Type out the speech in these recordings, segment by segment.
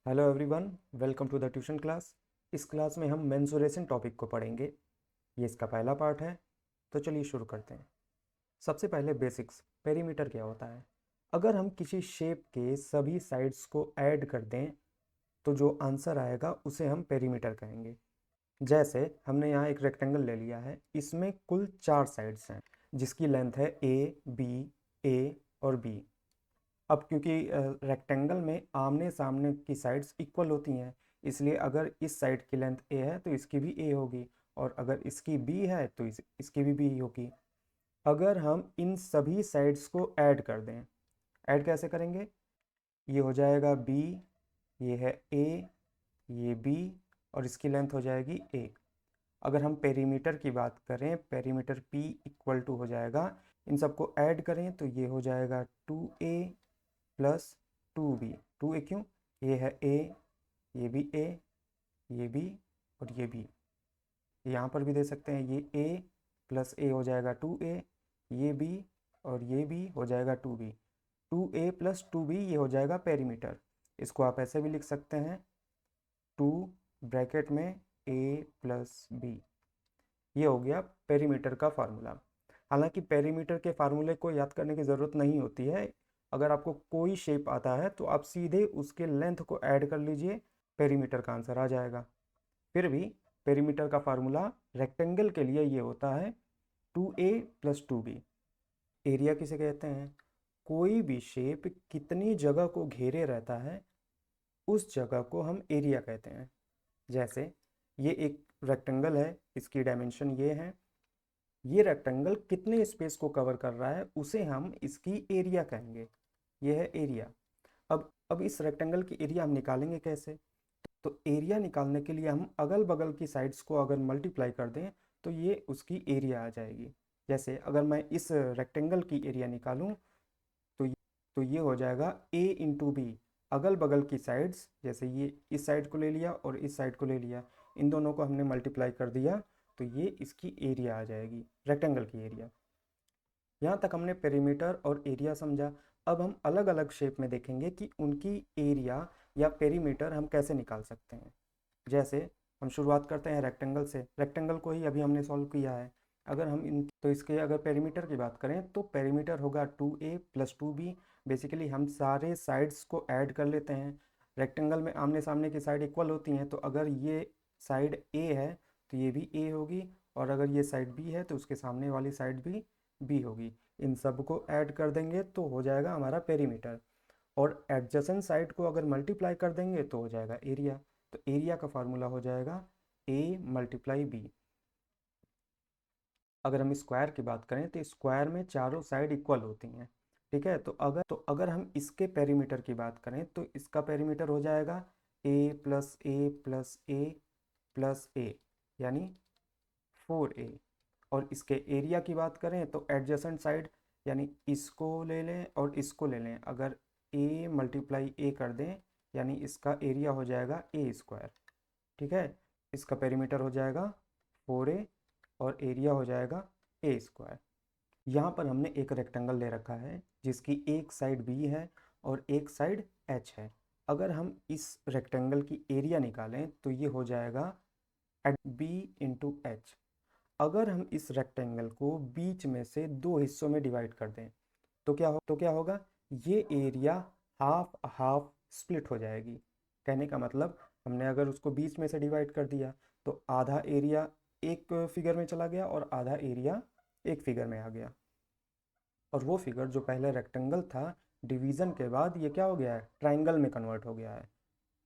Hello everyone, welcome to the tuition class. इस class में हम मेंसुरेशन टॉपिक को पढ़ेंगे। ये इसका पहला पार्ट है, तो चलिए शुरू करते हैं। सबसे पहले बेसिक्स, पेरीमीटर क्या होता है। अगर हम किसी शेप के सभी साइड्स को ऐड कर दें तो जो आंसर आएगा उसे हम पेरीमीटर कहेंगे। जैसे हमने यहाँ एक रेक्टेंगल ले लिया है, इसमें कुल 4 साइड्स हैं जिसकी लेंथ है ए और बी। अब क्योंकि रेक्टेंगल में आमने सामने की साइड्स इक्वल होती हैं, इसलिए अगर इस साइड की लेंथ ए है तो इसकी भी ए होगी, और अगर इसकी बी है तो इसकी भी बी होगी। अगर हम इन सभी साइड्स को ऐड कर दें, ऐड कैसे करेंगे? ये हो जाएगा बी, ये है ए, ये बी, और इसकी लेंथ हो जाएगी ए। अगर हम पेरीमीटर की बात करें, पेरीमीटर पी इक्वल टू हो जाएगा, इन सबको ऐड करें तो ये हो जाएगा 2a प्लस 2b। 2a क्यों? ये है a, ये भी a, ये भी, और ये भी। यहाँ पर भी दे सकते हैं, ये a प्लस a हो जाएगा 2a, ये b और ये भी हो जाएगा 2b। 2a प्लस 2b ये हो जाएगा पेरीमीटर। इसको आप ऐसे भी लिख सकते हैं, 2 ब्रैकेट में a प्लस b। ये हो गया पेरीमीटर का फार्मूला। हालांकि पेरीमीटर के फार्मूले को याद करने की ज़रूरत नहीं होती है। अगर आपको कोई शेप आता है तो आप सीधे उसके लेंथ को ऐड कर लीजिए, पेरीमीटर का आंसर आ जाएगा। फिर भी पेरीमीटर का फार्मूला रेक्टेंगल के लिए ये होता है 2a प्लस 2b। एरिया किसे कहते हैं? कोई भी शेप कितनी जगह को घेरे रहता है उस जगह को हम एरिया कहते हैं। जैसे ये एक रेक्टेंगल है, इसकी डायमेंशन ये है, ये रेक्टेंगल कितने स्पेस को कवर कर रहा है उसे हम इसकी एरिया कहेंगे। ये है एरिया। अब इस रेक्टेंगल की एरिया हम निकालेंगे कैसे? तो एरिया निकालने के लिए हम अगल बगल की साइड्स को अगर मल्टीप्लाई कर दें तो ये उसकी एरिया आ जाएगी। जैसे अगर मैं इस रेक्टेंगल की एरिया निकालूं तो ये हो जाएगा a इंटू बी। अगल बगल की साइड्स, जैसे ये इस साइड को ले लिया और इस साइड को ले लिया, इन दोनों को हमने मल्टीप्लाई कर दिया तो ये इसकी एरिया आ जाएगी, रेक्टेंगल की एरिया। यहाँ तक हमने पेरीमीटर और एरिया समझा। अब हम अलग अलग शेप में देखेंगे कि उनकी एरिया या पेरीमीटर हम कैसे निकाल सकते हैं। जैसे हम शुरुआत करते हैं रेक्टेंगल से। रेक्टेंगल को ही अभी हमने सॉल्व किया है। अगर हम इन तो इसके अगर पेरीमीटर की बात करें तो पेरीमीटर होगा 2a प्लस 2b। बेसिकली हम सारे साइड्स को ऐड कर लेते हैं। रेक्टेंगल में आमने सामने की साइड इक्वल होती हैं, तो अगर ये साइड a है तो ये भी a होगी, और अगर ये साइड b है तो उसके सामने वाली साइड भी b होगी। इन सब को ऐड कर देंगे तो हो जाएगा हमारा पेरीमीटर, और एडजेसेंट साइड को अगर मल्टीप्लाई कर देंगे तो हो जाएगा एरिया। तो एरिया का फार्मूला हो जाएगा a मल्टीप्लाई b। अगर हम स्क्वायर की बात करें तो स्क्वायर में चारों साइड इक्वल होती हैं, ठीक है। तो अगर हम इसके पेरीमीटर की बात करें तो इसका पेरीमीटर हो जाएगा a plus a plus a plus a, यानी 4a। और इसके एरिया की बात करें तो एडजेसेंट साइड, यानी इसको ले लें और इसको ले लें, अगर a मल्टीप्लाई a कर दें यानी इसका एरिया हो जाएगा ए स्क्वायर, ठीक है। इसका पेरीमीटर हो जाएगा 4a और एरिया हो जाएगा ए स्क्वायर। यहाँ पर हमने एक रेक्टेंगल ले रखा है जिसकी एक साइड b है और एक साइड h है। अगर हम इस रेक्टेंगल की एरिया निकालें तो ये हो जाएगा b इंटू एच। अगर हम इस रेक्टेंगल को बीच में से दो हिस्सों में डिवाइड कर दें तो क्या होगा? ये एरिया हाफ हाफ स्प्लिट हो जाएगी। कहने का मतलब, हमने अगर उसको बीच में से डिवाइड कर दिया तो आधा एरिया एक फिगर में चला गया और आधा एरिया एक फिगर में आ गया, और वो फिगर जो पहले रेक्टेंगल था, डिवीज़न के बाद ये क्या हो गया है? ट्राइंगल में कन्वर्ट हो गया है।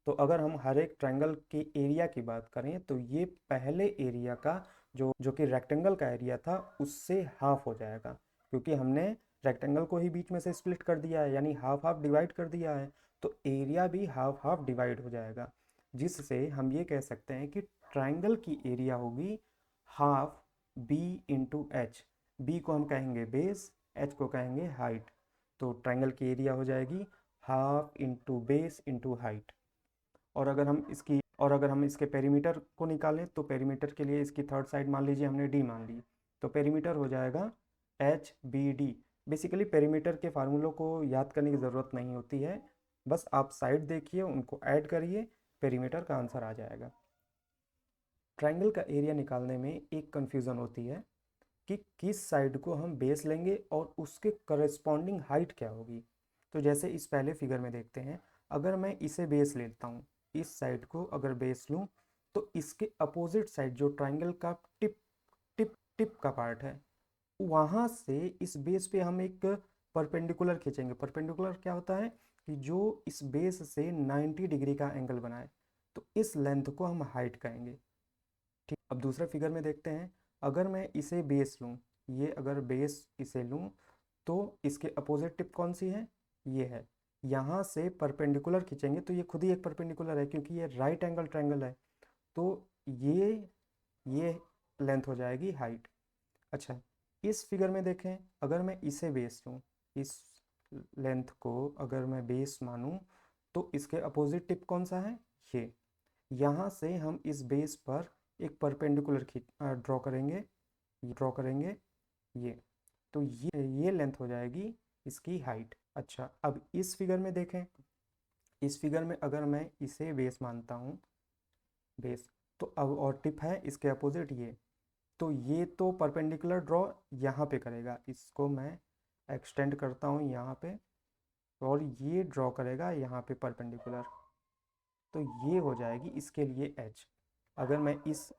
तो अगर हम हर एक ट्राइंगल के एरिया की बात करें तो ये पहले एरिया का जो कि रेक्टेंगल का एरिया था उससे हाफ हो जाएगा, क्योंकि हमने रेक्टेंगल को ही बीच में से स्प्लिट कर दिया है, यानी हाफ हाफ डिवाइड कर दिया है, तो एरिया भी हाफ हाफ डिवाइड हो जाएगा। जिससे हम ये कह सकते हैं कि ट्राइंगल की एरिया होगी half b into h. B को हम कहेंगे बेस, एच को कहेंगे हाइट। तो ट्राइंगल की एरिया हो जाएगी half into base into height. और अगर हम इसके पेरीमीटर को निकालें तो पेरीमीटर के लिए इसकी थर्ड साइड मान लीजिए हमने डी मान ली, तो पेरीमीटर हो जाएगा h b d. Basically perimeter के फार्मूलों को याद करने की ज़रूरत नहीं होती है, बस आप साइड देखिए, उनको ऐड करिए, पेरीमीटर का आंसर आ जाएगा। ट्रायंगल का एरिया निकालने में एक कन्फ्यूज़न होती है कि किस साइड को हम बेस लेंगे और उसके करस्पॉन्डिंग हाइट क्या होगी। तो जैसे इस पहले फिगर में देखते हैं, अगर मैं इसे बेस लेता हूँ, इस साइड को अगर बेस लूँ, तो इसके अपोजिट साइड जो ट्रायंगल का टिप टिप टिप का पार्ट है, वहाँ से इस बेस पे हम एक परपेंडिकुलर खींचेंगे। परपेंडिकुलर क्या होता है कि जो इस बेस से 90 डिग्री का एंगल बनाए, तो इस लेंथ को हम हाइट कहेंगे। ठीक, अब दूसरे फिगर में देखते हैं, अगर मैं इसे बेस लूँ, ये अगर बेस इसे लूँ, तो इसके अपोजिट टिप कौन सी है, ये है। यहाँ से परपेंडिकुलर खींचेंगे तो ये खुद ही एक परपेंडिकुलर है, क्योंकि ये राइट एंगल ट्रायंगल है, तो ये लेंथ हो जाएगी हाइट। अच्छा, इस फिगर में देखें, अगर मैं इसे बेस लूँ, इस लेंथ को अगर मैं बेस मानूँ, तो इसके अपोजिट टिप कौन सा है, ये। यहाँ से हम इस बेस पर एक परपेंडिकुलर ड्रॉ करेंगे ये, तो ये लेंथ हो जाएगी इसकी हाइट। अच्छा, अब इस फिगर में देखें, इस फिगर में अगर मैं इसे बेस मानता हूँ, बेस, तो अब और टिप है इसके अपोजिट ये, तो ये तो परपेंडिकुलर ड्रॉ यहाँ पे करेगा, इसको मैं एक्सटेंड करता हूँ यहाँ पे, और ये ड्रॉ करेगा यहाँ पे परपेंडिकुलर, तो ये हो जाएगी इसके लिए एच। अगर मैं इस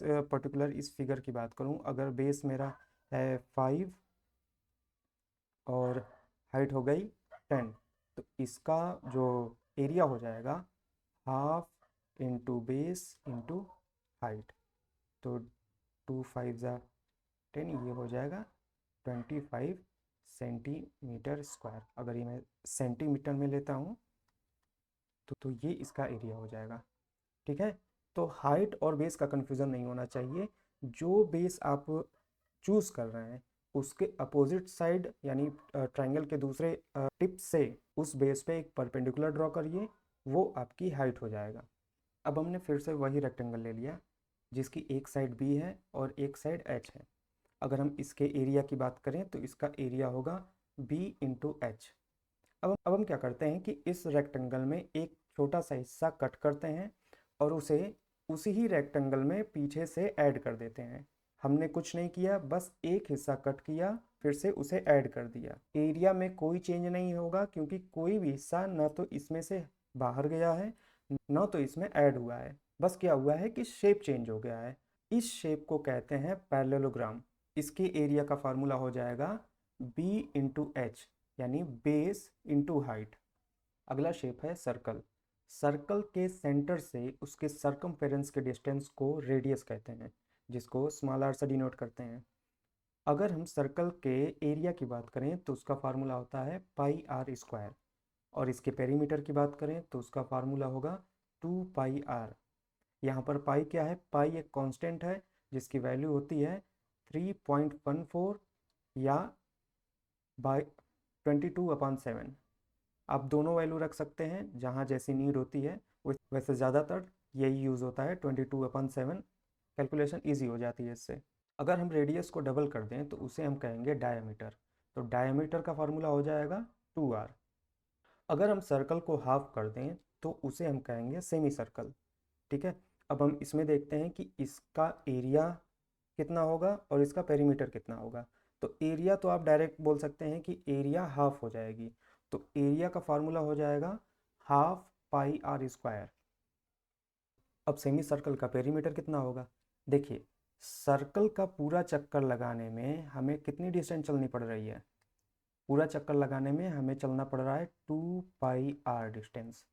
पर्टिकुलर इस फिगर की बात करूं, अगर बेस मेरा है 5 और हाइट हो गई 10, तो इसका जो एरिया हो जाएगा half into base into height, तो 2 5 ज़ा 10, ये हो जाएगा 25 सेंटीमीटर स्क्वायर। अगर ये मैं सेंटीमीटर में लेता हूँ, तो ये इसका एरिया हो जाएगा। ठीक है, तो हाइट और बेस का कन्फ्यूज़न नहीं होना चाहिए। जो बेस आप चूज़ कर रहे हैं, उसके अपोजिट साइड यानी ट्रायंगल के दूसरे टिप से उस बेस पे एक परपेंडिकुलर ड्रॉ करिए, वो आपकी हाइट हो जाएगा। अब हमने फिर से वही रेक्टेंगल ले लिया, जिसकी एक साइड बी है और एक साइड एच है। अगर हम इसके एरिया की बात करें, तो इसका एरिया होगा बी इंटू एच। अब हम क्या करते हैं कि इस रेक्टेंगल में एक छोटा सा हिस्सा कट करते हैं और उसे उसी ही रेक्टेंगल में पीछे से ऐड कर देते हैं। हमने कुछ नहीं किया, बस एक हिस्सा कट किया, फिर से उसे ऐड कर दिया। एरिया में कोई चेंज नहीं होगा, क्योंकि कोई भी हिस्सा न तो इसमें से बाहर गया है, न तो इसमें ऐड हुआ है। बस क्या हुआ है कि शेप चेंज हो गया है। इस शेप को कहते हैं पैरेललोग्राम। इसके एरिया का फार्मूला हो जाएगा बी इंटू एच, यानी बेस इंटू हाइट। अगला शेप है सर्कल। सर्कल के सेंटर से उसके सर्कमफेरेंस के डिस्टेंस को रेडियस कहते हैं, जिसको स्मॉल आर से डिनोट करते हैं। अगर हम सर्कल के एरिया की बात करें, तो उसका फार्मूला होता है पाई आर स्क्वायर, और इसके पेरीमीटर की बात करें तो उसका फार्मूला होगा 2 पाई आर। यहाँ पर पाई क्या है, पाई एक कांस्टेंट है जिसकी वैल्यू होती है 3.14 या बाई 22/7। आप दोनों वैल्यू रख सकते हैं, जहाँ जैसी नीड होती है। वैसे ज़्यादातर यही यूज़ होता है 22/7, कैलकुलेशन ईजी हो जाती है इससे। अगर हम रेडियस को डबल कर दें, तो उसे हम कहेंगे डायमीटर, तो डायमीटर का फार्मूला हो जाएगा 2r। अगर हम सर्कल को हाफ कर दें, तो उसे हम कहेंगे सेमी सर्कल। ठीक है, अब हम इसमें देखते हैं कि इसका एरिया कितना होगा और इसका पेरीमीटर कितना होगा। तो एरिया तो आप डायरेक्ट बोल सकते हैं कि एरिया हाफ हो जाएगी, तो एरिया का फार्मूला हो जाएगा हाफ पाई आर स्क्वायर। अब सेमी सर्कल का पेरीमीटर कितना होगा, देखिए सर्कल का पूरा चक्कर लगाने में हमें कितनी डिस्टेंस चलनी पड़ रही है, पूरा चक्कर लगाने में हमें चलना पड़ रहा है 2 पाई आर डिस्टेंस।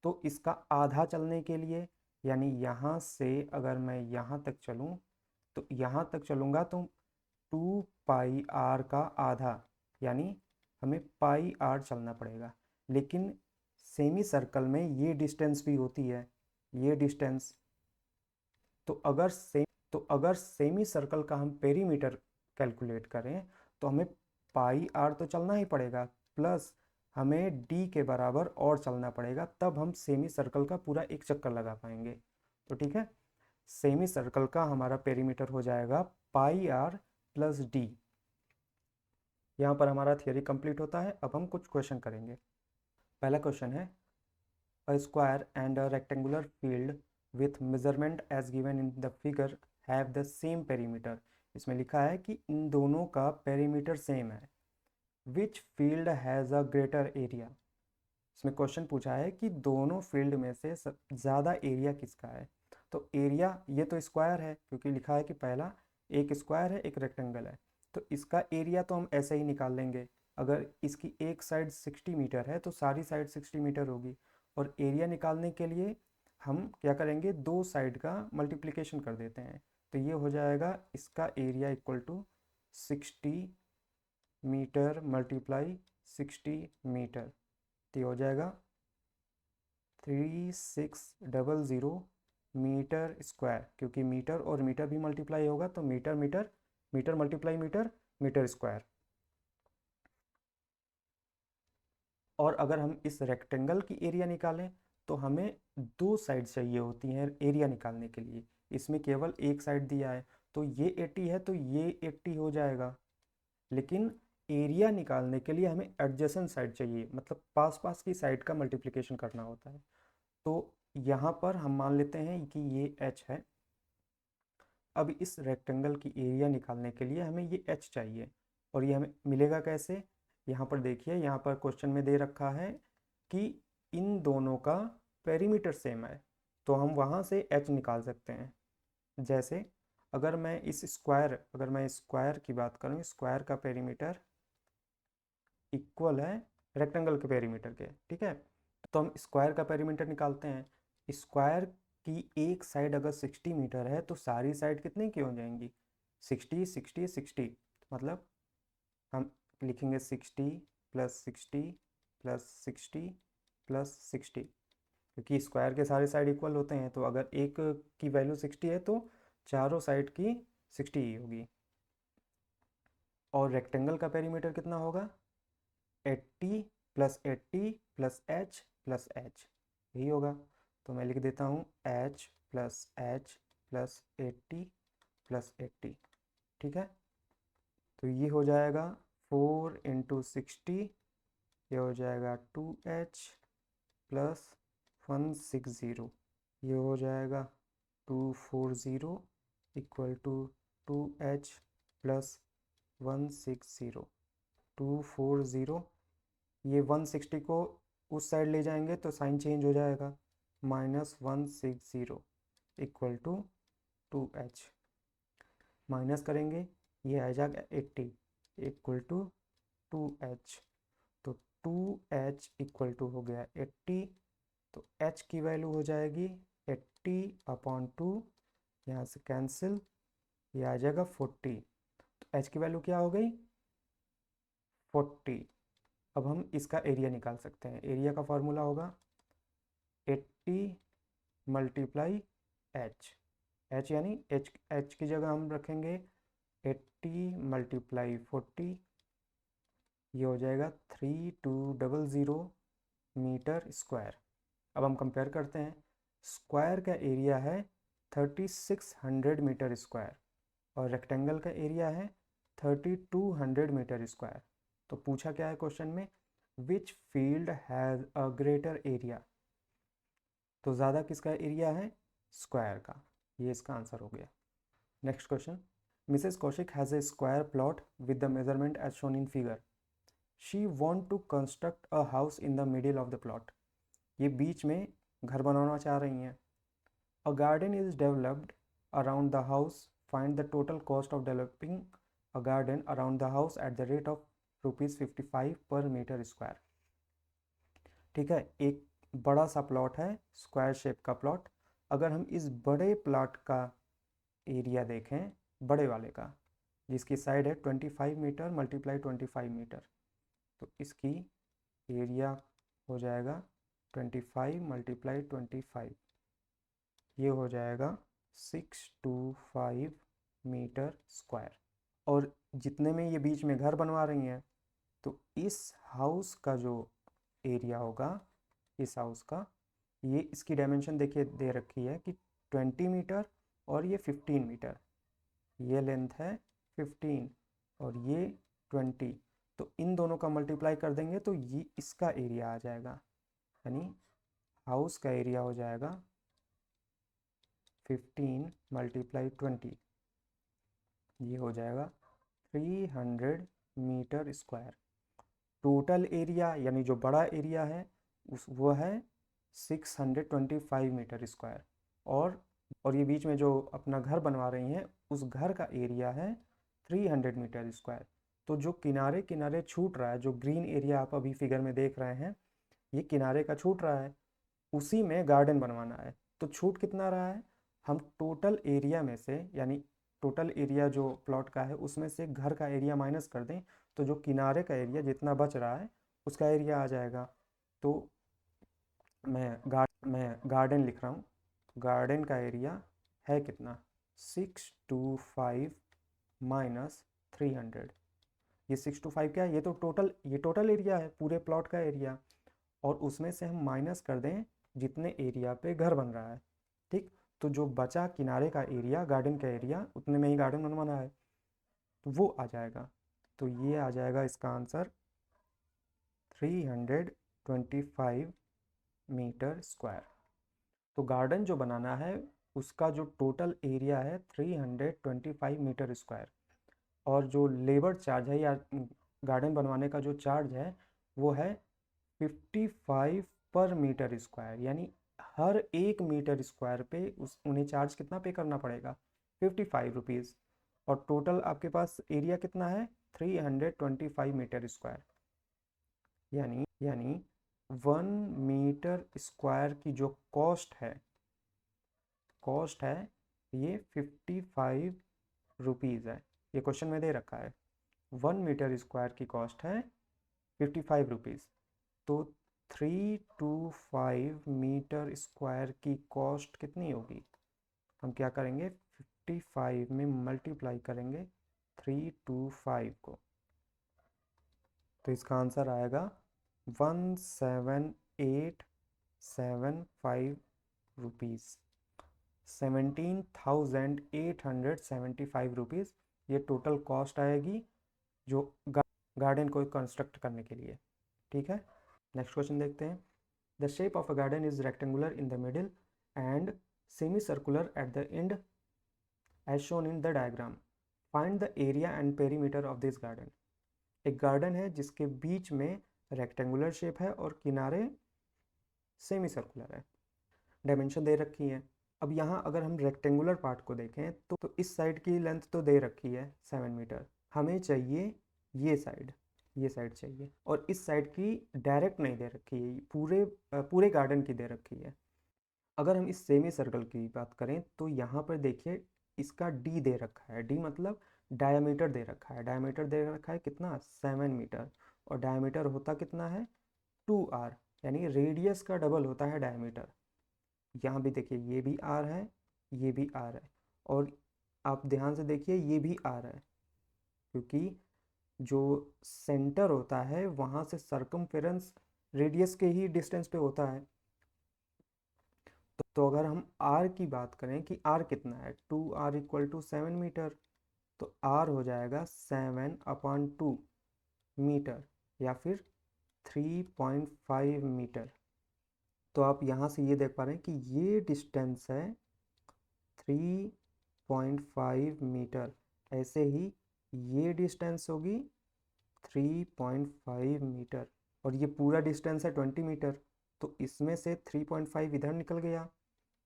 तो इसका आधा चलने के लिए, यानी यहाँ से अगर मैं यहाँ तक चलूँ, तो यहाँ तक चलूँगा तो 2 पाई आर का आधा, यानी हमें पाई आर चलना पड़ेगा। लेकिन सेमी सर्कल में ये डिस्टेंस भी होती है, ये डिस्टेंस। तो अगर सेमी सर्कल का हम पेरीमीटर कैलकुलेट करें, तो हमें पाई आर तो चलना ही पड़ेगा, प्लस हमें डी के बराबर और चलना पड़ेगा, तब हम सेमी सर्कल का पूरा एक चक्कर लगा पाएंगे। तो ठीक है, सेमी सर्कल का हमारा पेरीमीटर हो जाएगा पाई आर प्लस डी। यहाँ पर हमारा थियोरी कंप्लीट होता है। अब हम कुछ क्वेश्चन करेंगे। पहला क्वेश्चन है a square and a rectangular field with measurement as given in the figure have the same perimeter. इसमें लिखा है कि इन दोनों का पेरीमीटर सेम है। Which field has a greater area. इसमें क्वेश्चन पूछा है कि दोनों फील्ड में से ज़्यादा एरिया किसका है। तो एरिया ये तो स्क्वायर है, क्योंकि लिखा है कि पहला एक स्क्वायर है एक रेक्टेंगल है, तो इसका एरिया तो हम ऐसे ही निकाल लेंगे। अगर इसकी एक साइड 60 मीटर है तो सारी साइड 60 मीटर होगी, और एरिया निकालने के लिए हम क्या करेंगे, दो साइड का मल्टीप्लिकेशन कर देते हैं। तो ये हो जाएगा इसका area equal to 60 metre multiply 60 metre, तो ये हो जाएगा 3600 मीटर स्क्वायर, क्योंकि मीटर और मीटर भी मल्टीप्लाई होगा तो metre metre metre multiply metre metre square. और अगर हम इस रेक्टेंगल की एरिया निकालें तो हमें दो साइड चाहिए होती हैं एरिया निकालने के लिए। इसमें केवल एक साइड दिया है, तो ये 80 है तो ये 80 हो जाएगा, लेकिन एरिया निकालने के लिए हमें एडजेसेंट साइड चाहिए, मतलब पास पास की साइड का मल्टीप्लिकेशन करना होता है। तो यहाँ पर हम मान लेते हैं कि ये h है। अब इस रेक्टेंगल की एरिया निकालने के लिए हमें ये h चाहिए, और ये हमें मिलेगा कैसे। यहाँ पर देखिए, यहाँ पर क्वेश्चन में दे रखा है कि इन दोनों का पेरीमीटर सेम है, तो हम वहाँ से h निकाल सकते हैं। जैसे अगर मैं स्क्वायर की बात करूँ, स्क्वायर का पेरीमीटर इक्वल है रेक्टेंगल के पेरीमीटर के, ठीक है। तो हम स्क्वायर का पेरीमीटर निकालते हैं। स्क्वायर की एक साइड अगर 60 मीटर है तो सारी साइड कितने की हो जाएंगी, 60 60 60, मतलब हम लिखेंगे 60 प्लस 60 प्लस 60 प्लस 60, क्योंकि स्क्वायर के सारे साइड इक्वल होते हैं, तो अगर एक की वैल्यू 60 है तो चारों साइड की 60 ही होगी। और रेक्टेंगल का पेरीमीटर कितना होगा, 80 plus 80 plus H plus H, यही होगा। तो मैं लिख देता हूँ H plus H plus 80 plus 80, ठीक है। तो ये हो जाएगा 4 इंटू 60, ये हो जाएगा 2h प्लस 160, ये हो जाएगा 240 इक्वल टू 2h प्लस 160, 240। ये 160 को उस साइड ले जाएंगे तो साइन चेंज हो जाएगा, minus 160 equal to 2h, minus करेंगे ये आ जाएगा 80 इक्वल टू 2h। तो 2h इक्वल टू हो गया 80, तो h की वैल्यू हो जाएगी 80/2, यहाँ से कैंसिल, ये आ जाएगा 40। तो h की वैल्यू क्या हो गई, 40। अब हम इसका एरिया निकाल सकते हैं। एरिया का फॉर्मूला होगा 80 मल्टीप्लाई h यानी h की जगह हम रखेंगे 80 मल्टीप्लाई 40, ये हो जाएगा 3200 मीटर स्क्वायर। अब हम कंपेयर करते हैं, स्क्वायर का एरिया है 3600 मीटर स्क्वायर और रेक्टेंगल का एरिया है 3200 मीटर स्क्वायर। तो पूछा क्या है क्वेश्चन में, which field has a greater area. तो ज़्यादा किसका एरिया है, स्क्वायर का, ये इसका आंसर हो गया। Next question, Mrs Kaushik has a square plot with the measurement as shown in figure. She want to construct a house in the middle of the plot. ये बीच में घर बनाना चाह रही हैं। A garden is developed around the house, find the total cost of developing a garden around the house at the rate of ₹55 per metre square. ठीक है, एक बड़ा सा प्लॉट है, स्क्वायर शेप का प्लॉट। अगर हम इस बड़े प्लॉट का एरिया देखें, बड़े वाले का, जिसकी साइड है 25 मीटर मल्टीप्लाई 25 मीटर, तो इसकी एरिया हो जाएगा 25 मल्टीप्लाई 25, ये हो जाएगा 625 मीटर स्क्वायर। और जितने में ये बीच में घर बनवा रही हैं, तो इस हाउस का जो एरिया होगा, इस हाउस का, ये इसकी डायमेंशन देखिए दे रखी है कि 20 मीटर और ये 15 मीटर, ये लेंथ है 15 और ये 20, तो इन दोनों का मल्टीप्लाई कर देंगे तो ये इसका एरिया आ जाएगा। यानी हाउस का एरिया हो जाएगा 15 × 20, ये हो जाएगा 300 मीटर स्क्वायर। टोटल एरिया यानी जो बड़ा एरिया है वो है 625 मीटर स्क्वायर। और ये बीच में जो अपना घर बनवा रही हैं उस घर का एरिया है 300 मीटर स्क्वायर। तो जो किनारे किनारे छूट रहा है, जो ग्रीन एरिया आप अभी फिगर में देख रहे हैं, ये किनारे का छूट रहा है, उसी में गार्डन बनवाना है। तो छूट कितना रहा है, हम टोटल एरिया में से, यानी टोटल एरिया जो प्लॉट का है उसमें से घर का एरिया माइनस कर दें, तो जो किनारे का एरिया जितना बच रहा है उसका एरिया आ जाएगा। तो मैं गार्डन लिख रहा हूँ, गार्डन का एरिया है कितना, 625 माइनस 300। ये 625 क्या है, ये टोटल एरिया है, पूरे प्लॉट का एरिया, और उसमें से हम माइनस कर दें जितने एरिया पे घर बन रहा है। ठीक, तो जो बचा किनारे का एरिया, गार्डन का एरिया, उतने में ही गार्डन बनवाना है, तो वो आ जाएगा। तो ये आ जाएगा इसका आंसर 325 मीटर स्क्वायर। तो गार्डन जो बनाना है उसका जो टोटल एरिया है 325 मीटर स्क्वायर, और जो लेबर चार्ज है या गार्डन बनवाने का जो चार्ज है वो है 55 पर मीटर स्क्वायर। यानी हर 1 मीटर स्क्वायर पे उन्हें चार्ज कितना पे करना पड़ेगा, 55 रुपीज़। और टोटल आपके पास एरिया कितना है, 325 मीटर स्क्वायर। यानी 1 मीटर स्क्वायर की जो कॉस्ट है ये 55 रुपीज़ है। ये क्वेश्चन में दे रखा है 1 मीटर स्क्वायर की कॉस्ट है 55 रुपीज़। तो 325 मीटर स्क्वायर की कॉस्ट कितनी होगी, हम क्या करेंगे 55 में मल्टीप्लाई करेंगे 325 को, तो इसका आंसर आएगा 17875 रुपीज़, 17,875 रुपीज़ ये टोटल कॉस्ट आएगी जो गार्डन को कंस्ट्रक्ट करने के लिए। ठीक है, नेक्स्ट क्वेश्चन देखते हैं। The shape of a garden is rectangular in the middle and semi circular at the end as shown in the diagram. Find the area and perimeter of this garden. एक garden है जिसके बीच में rectangular shape है और किनारे semi circular है, dimension दे रखी है। अब यहाँ अगर हम रेक्टेंगुलर पार्ट को देखें तो इस साइड की लेंथ तो दे रखी है 7 मीटर, हमें चाहिए ये साइड चाहिए, और इस साइड की डायरेक्ट नहीं दे रखी है, पूरे गार्डन की दे रखी है। अगर हम इस सेमी सर्कल की बात करें तो यहाँ पर देखिए इसका डी दे रखा है, डी मतलब डायमीटर दे रखा है, डायमीटर दे रखा है कितना 7 मीटर, और डायमीटर होता कितना है 2r, यानी रेडियस का डबल होता है डायमीटर। यहाँ भी देखिए ये भी r है, ये भी r है, और आप ध्यान से देखिए ये भी r है, क्योंकि जो सेंटर होता है वहाँ से सरकमफेरेंस रेडियस के ही डिस्टेंस पे होता है। तो अगर हम r की बात करें कि r कितना है, 2r इक्वल टू 7 मीटर, तो r हो जाएगा 7/2 मीटर या फिर 3.5 मीटर। तो आप यहाँ से ये देख पा रहे हैं कि ये डिस्टेंस है 3.5 मीटर, ऐसे ही ये डिस्टेंस होगी 3.5 मीटर, और ये पूरा डिस्टेंस है 20 मीटर। तो इसमें से 3.5 इधर निकल गया,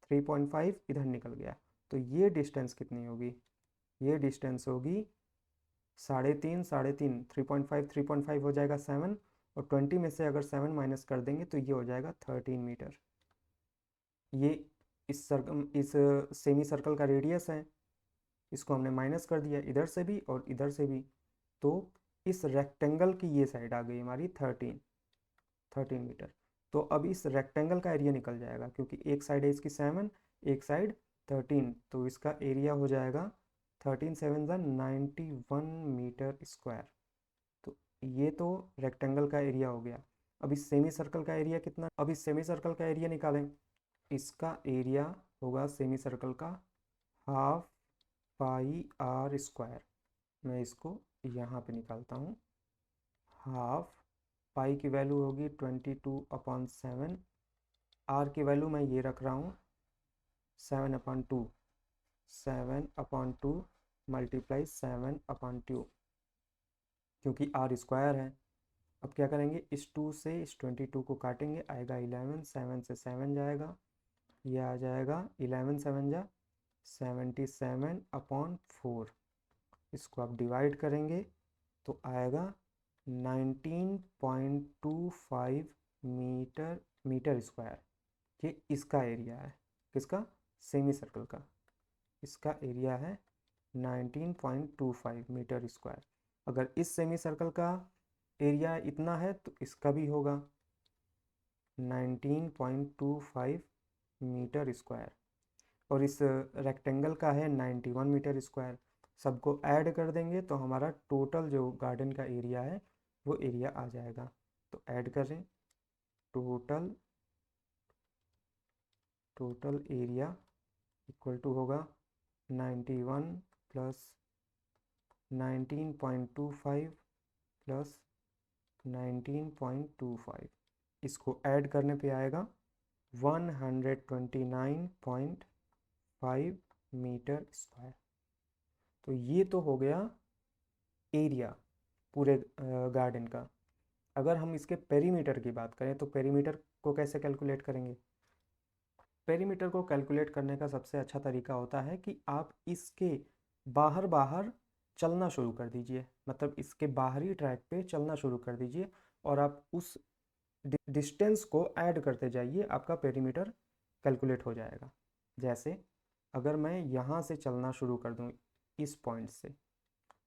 3.5 इधर निकल गया, तो ये डिस्टेंस कितनी होगी, ये डिस्टेंस होगी 3.5 3.5 हो जाएगा 7, और 20 में से अगर 7 माइनस कर देंगे तो ये हो जाएगा 13 मीटर। ये इस सेमी सर्कल का रेडियस है, इसको हमने माइनस कर दिया इधर से भी और इधर से भी, तो इस रेक्टेंगल की ये साइड आ गई हमारी 13 मीटर। तो अब इस रेक्टेंगल का एरिया निकल जाएगा, क्योंकि एक साइड है इसकी 7, एक साइड 13, तो इसका एरिया हो जाएगा 13 7 91 मीटर स्क्वायर। तो ये तो रेक्टेंगल का एरिया हो गया। अब इस सेमी सर्कल का एरिया कितना, अब इस सेमी सर्कल का एरिया निकालें। इसका एरिया होगा सेमी सर्कल का हाफ पाई आर स्क्वायर। मैं इसको यहाँ पे निकालता हूँ, हाफ पाई की वैल्यू होगी 22/7, आर की वैल्यू मैं ये रख रहा हूँ 7/2, 7/2 मल्टीप्लाई 7/2, क्योंकि आर स्क्वायर है। अब क्या करेंगे, इस 2 से इस 22 को काटेंगे, आएगा 11, 7 से 7 जाएगा, ये आ जाएगा 11 7 जा 77/4। इसको आप डिवाइड करेंगे तो आएगा 19.25 मीटर स्क्वायर। ये इसका एरिया है, किसका, सेमी सर्कल का। इसका एरिया है 19.25 मीटर स्क्वायर। अगर इस सेमी सर्कल का एरिया इतना है तो इसका भी होगा 19.25 मीटर स्क्वायर, और इस रेक्टेंगल का है 91 मीटर स्क्वायर। सबको ऐड कर देंगे तो हमारा टोटल जो गार्डन का एरिया है वो एरिया आ जाएगा। तो ऐड करें, टोटल एरिया इक्वल टू होगा 91 प्लस 19.25 प्लस 19.25। इसको ऐड करने पे आएगा 129.5 मीटर स्क्वायर। तो ये तो हो गया एरिया पूरे गार्डन का। अगर हम इसके पेरीमीटर की बात करें तो पेरीमीटर को कैसे कैलकुलेट करेंगे। पेरीमीटर को कैलकुलेट करने का सबसे अच्छा तरीका होता है कि आप इसके बाहर बाहर चलना शुरू कर दीजिए, मतलब इसके बाहरी ट्रैक पे चलना शुरू कर दीजिए और आप उस डिस्टेंस को ऐड करते जाइए, आपका पेरीमीटर कैलकुलेट हो जाएगा। जैसे अगर मैं यहाँ से चलना शुरू कर दूँ इस पॉइंट से,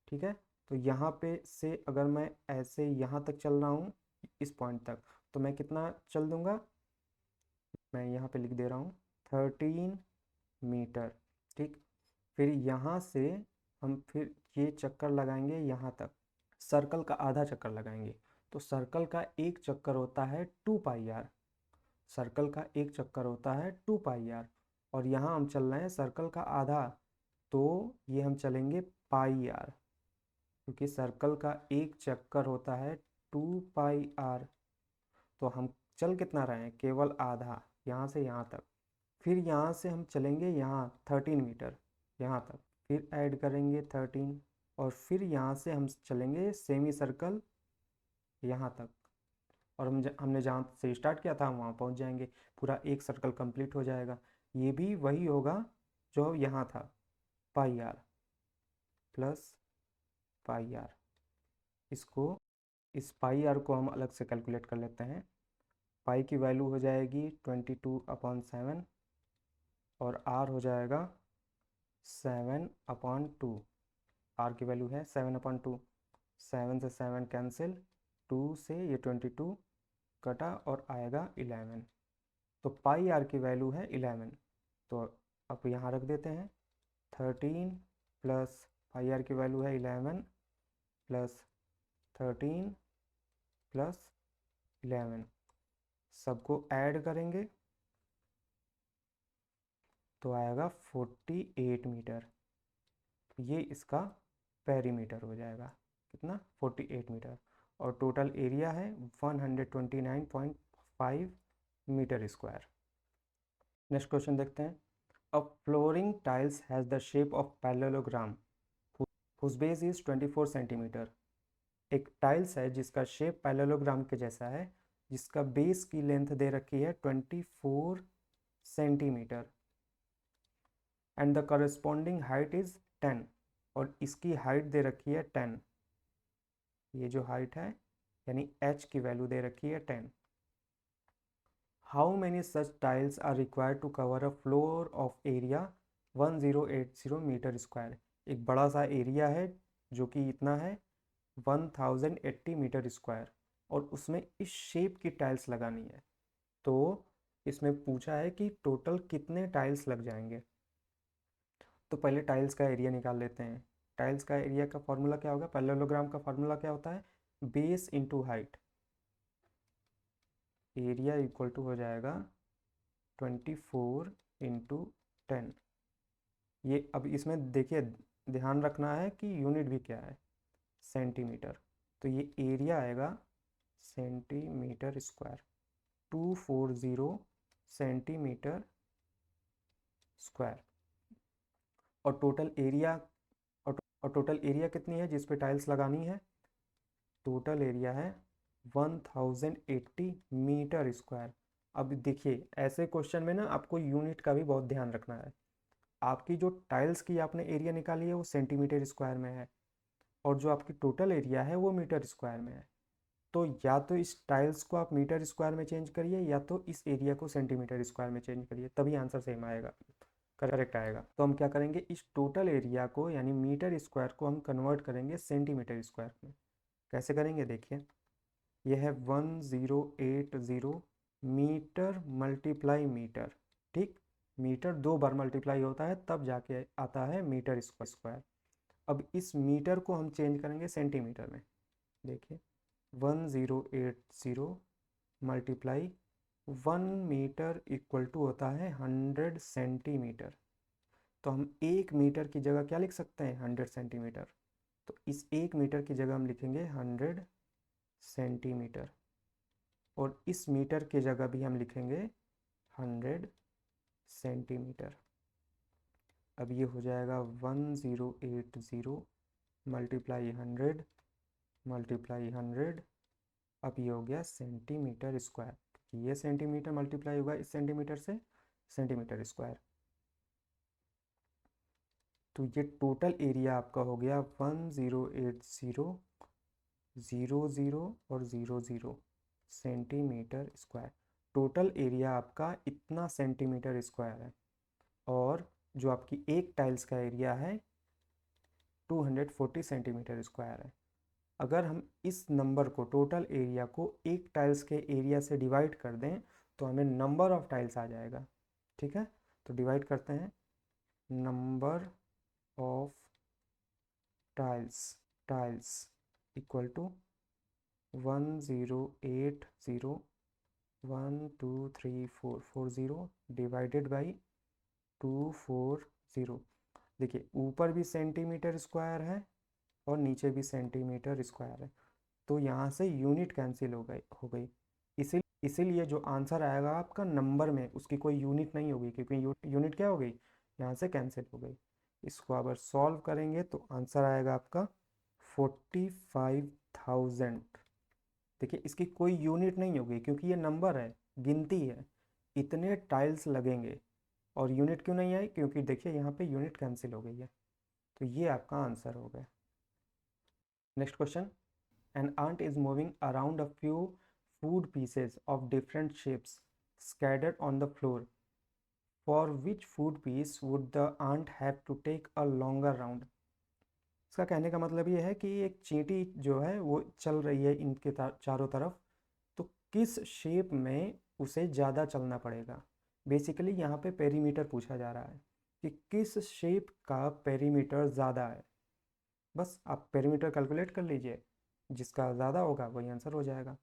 ठीक है, तो यहाँ पे से अगर मैं ऐसे यहाँ तक चल रहा हूँ इस पॉइंट तक, तो मैं कितना चल दूँगा, मैं यहाँ पे लिख दे रहा हूँ 13 मीटर। ठीक, फिर यहाँ से हम फिर ये चक्कर लगाएंगे यहाँ तक, सर्कल का आधा चक्कर लगाएंगे। तो सर्कल का एक चक्कर होता है 2πr, सर्कल का एक चक्कर होता है 2πr, और यहाँ हम चल रहे हैं सर्कल का आधा, तो ये हम चलेंगे πr, क्योंकि सर्कल का एक चक्कर होता है 2πr। तो हम चल कितना रहे हैं, केवल आधा, यहाँ से यहाँ तक। फिर यहाँ से हम चलेंगे यहाँ 13 मीटर यहाँ तक, फिर ऐड करेंगे 13, और फिर यहाँ से हम चलेंगे सेमी सर्कल यहाँ तक, और हमने जहाँ से स्टार्ट किया था हम वहाँ पहुँच जाएंगे, पूरा एक सर्कल कंप्लीट हो जाएगा। ये भी वही होगा जो यहाँ था, πr प्लस πr। इस πr को हम अलग से कैलकुलेट कर लेते हैं। पाई की वैल्यू हो जाएगी 22/7 और r हो जाएगा 7/2। r की वैल्यू है 7/2, 7 से 7 कैंसिल, 2 से ये 22 कटा और आएगा 11। तो पाई आर की वैल्यू है 11। तो अब यहाँ रख देते हैं 13 प्लस पाई आर की वैल्यू है 11 प्लस 13 प्लस 11, सबको ऐड करेंगे तो आएगा 48 मीटर। ये इसका पेरीमीटर हो जाएगा, कितना, 48 मीटर, और टोटल एरिया है 129.5 मीटर स्क्वायर। नेक्स्ट क्वेश्चन देखते हैं। A flooring tiles has the shape of parallelogram whose base is 24 centimetre. एक टाइल्स है जिसका शेप पैरेललोग्राम के जैसा है, जिसका बेस की लेंथ दे रखी है 24 centimetre, and the corresponding height is 10, और इसकी हाइट दे रखी है 10। ये जो हाइट है यानी h की वैल्यू दे रखी है 10। How many such tiles are required to cover a floor of area 1080 metre square. एक बड़ा सा एरिया है जो कि इतना है 1080 मीटर स्क्वायर, और उसमें इस शेप की टाइल्स लगानी है। तो इसमें पूछा है कि टोटल कितने टाइल्स लग जाएंगे। तो पहले टाइल्स का एरिया निकाल लेते हैं। टाइल्स का एरिया का फॉर्मूला क्या होगा, पैरेललोग्राम का फॉर्मूला क्या होता है, base into height. Area equal to हो जाएगा 24 इंटू 10। ये अब इसमें देखिए ध्यान रखना है कि यूनिट भी क्या है, सेंटीमीटर। तो ये एरिया आएगा सेंटीमीटर स्क्वायर, 240 सेंटीमीटर स्क्वायर। और टोटल एरिया और टोटल एरिया कितनी है जिस पे टाइल्स लगानी है? टोटल एरिया है 1080 मीटर स्क्वायर। अब देखिए ऐसे क्वेश्चन में ना आपको यूनिट का भी बहुत ध्यान रखना है। आपकी जो टाइल्स की आपने एरिया निकाली है वो सेंटीमीटर स्क्वायर में है, और जो आपकी टोटल एरिया है वो मीटर स्क्वायर में है। तो या तो इस टाइल्स को आप मीटर स्क्वायर में चेंज करिए, या तो इस एरिया को सेंटीमीटर स्क्वायर में चेंज करिए, तभी आंसर सेम आएगा, करेक्ट आएगा। तो हम क्या करेंगे, इस टोटल एरिया को यानी मीटर स्क्वायर को हम कन्वर्ट करेंगे सेंटीमीटर स्क्वायर में। कैसे करेंगे देखिए, यह है 1080 मीटर मल्टीप्लाई मीटर। ठीक, मीटर 2 बार मल्टीप्लाई होता है तब जाके आता है मीटर स्क्वायर। अब इस मीटर को हम चेंज करेंगे सेंटीमीटर में। देखिए 1080 मल्टीप्लाई 1 मीटर इक्वल टू होता है 100 सेंटीमीटर। तो हम 1 मीटर की जगह क्या लिख सकते हैं, 100 सेंटीमीटर। तो इस 1 मीटर की जगह हम लिखेंगे 100 सेंटीमीटर, और इस मीटर की जगह भी हम लिखेंगे 100 सेंटीमीटर। अब ये हो जाएगा 1080 मल्टीप्लाई 100 मल्टीप्लाई 100। अब ये हो गया सेंटीमीटर स्क्वायर। ये सेंटीमीटर मल्टीप्लाई होगा इस सेंटीमीटर से, सेंटीमीटर स्क्वायर। तो ये टोटल एरिया आपका हो गया 1080 00 और 00 सेंटीमीटर स्क्वायर। टोटल एरिया आपका इतना सेंटीमीटर स्क्वायर है, और जो आपकी एक टाइल्स का एरिया है 240 सेंटीमीटर स्क्वायर है। अगर हम इस नंबर को, टोटल एरिया को, एक टाइल्स के एरिया से डिवाइड कर दें तो हमें नंबर ऑफ टाइल्स आ जाएगा। ठीक है, तो डिवाइड करते हैं, number of tiles equal to 1080 1 2 3 4 40 divided by 240। देखिए ऊपर भी सेंटीमीटर स्क्वायर है और नीचे भी सेंटीमीटर स्क्वायर है, तो यहाँ से यूनिट कैंसिल हो गई। इसीलिए जो आंसर आएगा आपका नंबर में, उसकी कोई यूनिट नहीं होगी, क्योंकि यूनिट क्या हो गई, यहाँ से कैंसिल हो गई। इसको अगर सॉल्व करेंगे तो आंसर आएगा आपका 45,000। देखिए इसकी कोई यूनिट नहीं होगी क्योंकि ये नंबर है, गिनती है, इतने टाइल्स लगेंगे। और यूनिट क्यों नहीं आई, क्योंकि देखिए यहाँ पे यूनिट कैंसिल हो गई है। तो ये आपका आंसर हो गया। Next question, an ant is moving around a few food pieces of different shapes scattered on the floor. For which food piece would the ant have to take a longer round? इसका कहने का मतलब ये है कि एक चींटी जो है वो चल रही है इनके चारों तरफ, तो किस शेप में उसे ज़्यादा चलना पड़ेगा। बेसिकली यहाँ पे पेरीमीटर पूछा जा रहा है कि किस शेप का पेरीमीटर ज़्यादा है। बस आप पेरीमीटर कैलकुलेट कर लीजिए, जिसका ज़्यादा होगा वही आंसर हो जाएगा।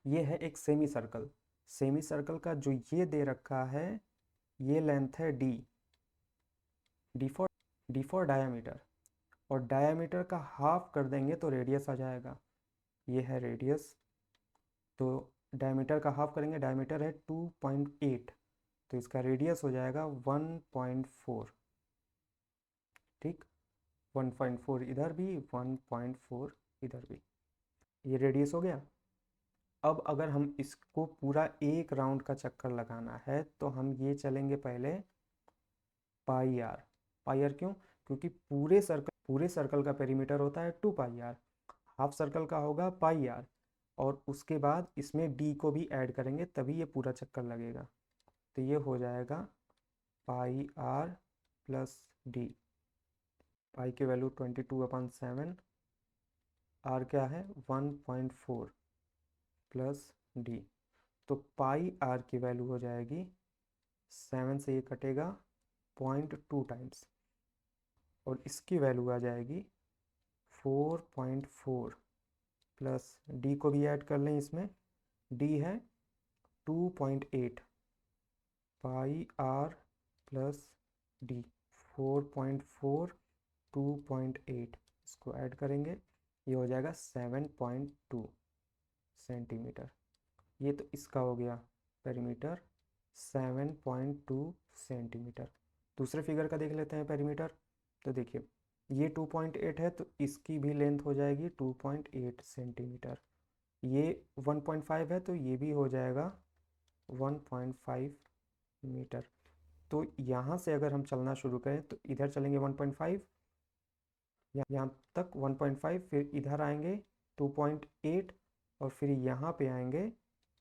ये है एक सेमी सर्कल। सेमी सर्कल का जो ये दे रखा है, ये लेंथ है डी, डी फॉर डायामीटर, और डायामीटर का हाफ कर देंगे तो रेडियस आ जाएगा। ये है रेडियस, तो डायमीटर का हाफ करेंगे, डायमीटर है 2.8, तो इसका रेडियस हो जाएगा 1.4। ठीक, 1.4 इधर भी, 1.4 इधर भी, ये रेडियस हो गया। अब अगर हम इसको पूरा एक राउंड का चक्कर लगाना है तो हम ये चलेंगे पहले पाई आर। पाई आर क्यों, क्योंकि पूरे सर्कल का पेरीमीटर होता है 2 पाई आर, हाफ सर्कल का होगा पाई आर, और उसके बाद इसमें डी को भी ऐड करेंगे तभी ये पूरा चक्कर लगेगा। तो ये हो जाएगा पाई आर प्लस डी। पाई की वैल्यू 22/7, आर क्या है 1.4 प्लस डी। तो पाई आर की वैल्यू हो जाएगी, 7 से ये कटेगा 0.2 टाइम्स, और इसकी वैल्यू आ जाएगी 4.4 प्लस डी को भी ऐड कर लें इसमें, डी है 2.8 पाई आर प्लस डी, 4.4 2.8, इसको ऐड करेंगे, ये हो जाएगा 7.2 सेंटीमीटर। ये तो इसका हो गया पेरीमीटर 7.2 सेंटीमीटर। दूसरे फिगर का देख लेते हैं पेरीमीटर। तो देखिए ये 2.8 है तो इसकी भी लेंथ हो जाएगी 2.8 सेंटीमीटर। ये 1.5 है तो ये भी हो जाएगा 1.5 मीटर। तो यहाँ से अगर हम चलना शुरू करें तो इधर चलेंगे 1.5, यहाँ तक 1.5, फिर इधर आएंगे 2.8 और फिर यहाँ पे आएंगे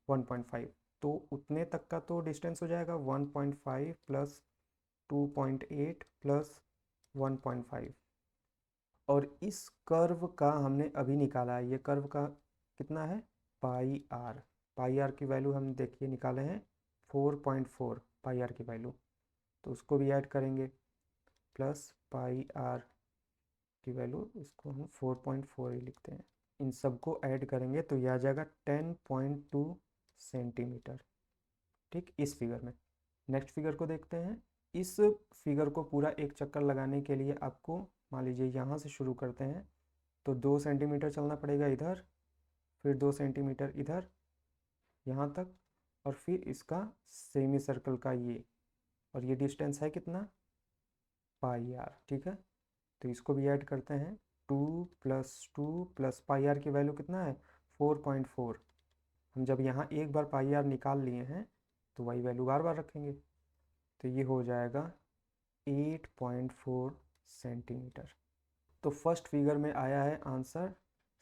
1.5। तो उतने तक का तो डिस्टेंस हो जाएगा 1.5 प्लस 2.8 प्लस 1.5। और इस कर्व का हमने अभी निकाला है, ये कर्व का कितना है पाई आर। पाई आर की वैल्यू हम देखिए निकाले हैं 4.4 पाई आर की वैल्यू। तो उसको भी ऐड करेंगे प्लस पाई आर की वैल्यू, इसको हम 4.4 ही लिखते हैं। इन सबको ऐड करेंगे तो यह आ जाएगा 10.2 सेंटीमीटर। ठीक, इस फिगर में। नेक्स्ट फिगर को देखते हैं। इस फिगर को पूरा एक चक्कर लगाने के लिए आपको मान लीजिए यहाँ से शुरू करते हैं तो 2 सेंटीमीटर चलना पड़ेगा इधर, फिर 2 सेंटीमीटर इधर यहाँ तक, और फिर इसका सेमी सर्कल का ये, और ये डिस्टेंस है कितना पाई आर। ठीक है, तो इसको भी ऐड करते हैं 2 + 2 प्लस पाई आर की वैल्यू कितना है 4.4। हम जब यहाँ एक बार पाई आर निकाल लिए हैं तो वही वैल्यू बार बार रखेंगे। तो ये हो जाएगा 8.4 सेंटीमीटर। तो फर्स्ट फिगर में आया है आंसर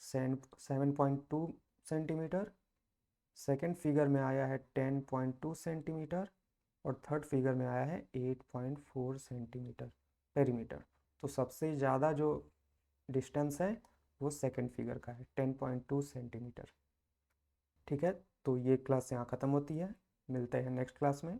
7.2 सेंटीमीटर, सेकेंड फिगर में आया है 10.2 सेंटीमीटर, और थर्ड फिगर में आया है 8.4 सेंटीमीटर पेरीमीटर। तो सबसे ज़्यादा जो डिस्टेंस है वो सेकेंड फिगर का है 10.2 सेंटीमीटर। ठीक है, तो ये क्लास यहाँ ख़त्म होती है। मिलते हैं नेक्स्ट क्लास में।